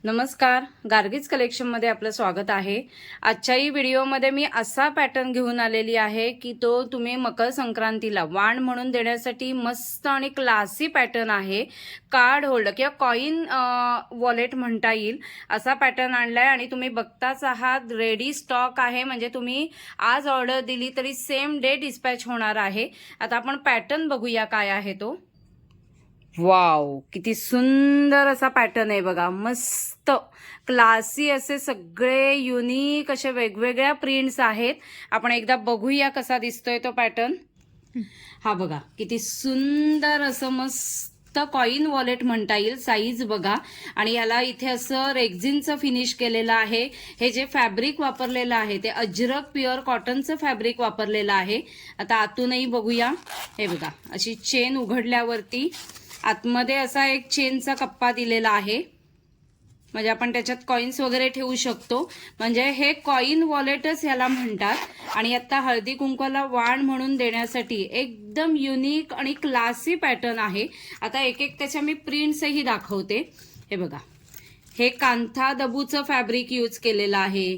नमस्कार, गार्गीज कलेक्शनमध्ये आपलं स्वागत आहे। आजच्याही व्हिडिओमध्ये मी असा पॅटर्न घेऊन आलेली आहे की तो तुम्ही मकर संक्रांतीला वाण म्हणून देण्यासाठी मस्त आणि क्लासी पॅटर्न आहे। कार्ड होल्डर किंवा कॉइन वॉलेट म्हणता येईल असा पॅटर्न आणलाय आणि तुम्ही बघताच आहात रेडी स्टॉक आहे, म्हणजे तुम्ही आज ऑर्डर दिली तरी सेम डे डिस्पॅच होणार आहे। आता आपण पॅटर्न बघूया काय आहे तो। वाव, किती सुंदर असा पॅटर्न आहे बघा, मस्त क्लासी असे सगळे युनिक असे वेगवेगळ्या प्रिंट्स आहेत। आपण एकदा बघूया कसा दिसतोय तो पॅटर्न। हा बघा, किती सुंदर असं मस्त कॉइन वॉलेट म्हणता येईल, साईज बघा। आणि याला इथे असं रेक्झिनचं फिनिश केलेलं आहे। हे जे फॅब्रिक वापरलेलं आहे ते अजरक प्युअर कॉटनचं फॅब्रिक वापरलेलं आहे। आता आतूनही बघूया, हे बघा अशी चेन उघडल्यावरती आतमध्ये असा एक चेनचा कप्पा दिलेला आहे, म्हणजे आपण त्याच्यात कॉइन्स वगैरे ठेवू शकतो। म्हणजे हे कॉइन वॉलेटच ह्याला म्हणतात। आणि आता हळदी कुंकवाला वाण म्हणून देण्यासाठी एकदम युनिक आणि क्लासी पॅटर्न आहे। आता एक एक त्याच्या मी प्रिंट्सही दाखवते। हे बघा, हे कांथा दबूचं फॅब्रिक यूज केलेलं आहे।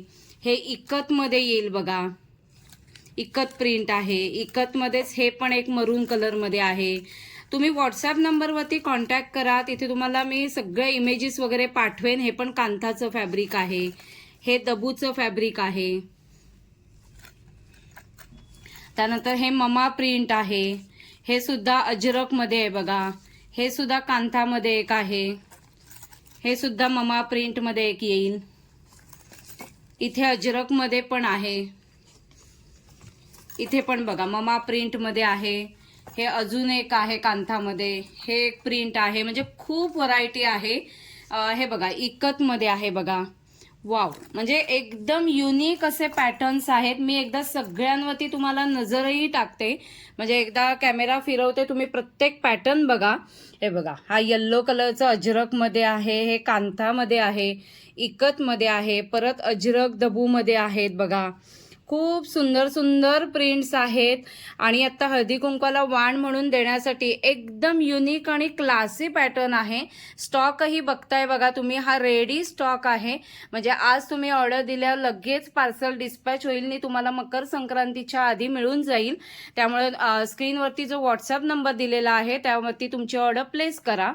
हे इकतमध्ये येईल बघा, इकत प्रिंट आहे। इकतमध्येच हे पण एक मरून कलरमध्ये आहे। तुम्ही व्हॉट्सअप नंबरवरती कॉन्टॅक्ट करा, तिथे तुम्हाला मी सगळे इमेजेस वगैरे पाठवेन। हे पण कांथाचं फॅब्रिक आहे, हे दबूचं फॅब्रिक आहे। त्यानंतर हे ममा प्रिंट आहे, हे सुद्धा अजरकमध्ये आहे बघा। हे सुद्धा कांथामध्ये एक आहे, हे सुद्धा ममा प्रिंटमध्ये एक येईल। इथे अजरकमध्ये पण आहे, इथे पण बघा ममा प्रिंटमध्ये आहे। हे अजून एक आहे कांथामध्ये, हे एक प्रिंट आहे। म्हणजे खूप व्हरायटी आहे। हे बघा इकतमध्ये आहे बघा। वाव, म्हणजे एकदम युनिक असे पॅटर्न्स आहेत। मी एकदा सगळ्यांवरती तुम्हाला नजरही टाकते, म्हणजे एकदा कॅमेरा फिरवते, तुम्ही प्रत्येक पॅटर्न बघा। हे बघा, हा येल्लो कलरचा अजरकमध्ये आहे, हे कांथामध्ये आहे, इकतमध्ये आहे, परत अजरक दबूमध्ये आहेत बघा। खूप सुंदर सुंदर प्रिंट्स आहेत। आणि आता हळदी कुंकवाला वाण म्हणून देण्यासाठी एकदम युनिक आणि क्लासी पॅटर्न आहे। स्टॉकही बघताय बघा तुम्ही, हा रेडी स्टॉक आहे। म्हणजे आज तुम्ही ऑर्डर दिल्यावर लगेच पार्सल डिस्पॅच होईल आणि तुम्हाला मकर संक्रांतीच्या आधी मिळून जाईल। त्यामुळे स्क्रीनवरती जो व्हॉट्सअप नंबर दिलेला आहे त्यावरती तुमची ऑर्डर प्लेस करा।